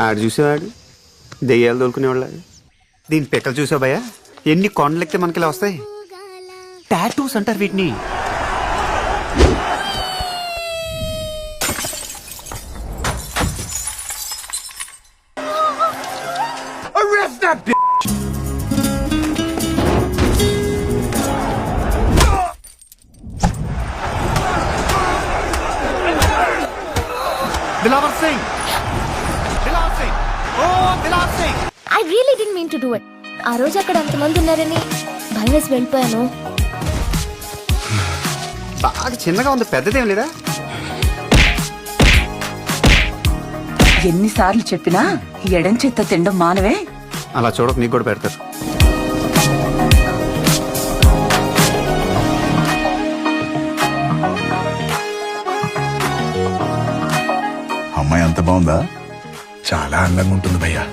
ఆడు చూసేవాడు దెయ్యాలు తోలుకునేవాళ్ళ. దీని పెట్టలు చూసావు భయ్యా, ఎన్ని కొండలెక్కితే మనకి ఇలా వస్తాయి. టాటూస్ అంటారు వీటిని. దిలావర్ సింగ్, దిలావర్ సింగ్, ఓ Dilawar Singh. I really didn't mean to do it. ఆ రోజు అక్కడ అంతమంది ఉన్నారని భయం వేసి వెళ్ళిపోయాను. బాగా చిన్నగా ఉంది, పెద్దదేం లేదా? ఎన్నిసార్లు చెప్పినా ఎడం చేత్తో తినడం మానవే. అలా చూడక నీకు కూడా పెడతారు. అమ్మాయి అంత బాగుందా? చాలా అందంగా ఉంటుంది భయ్యా.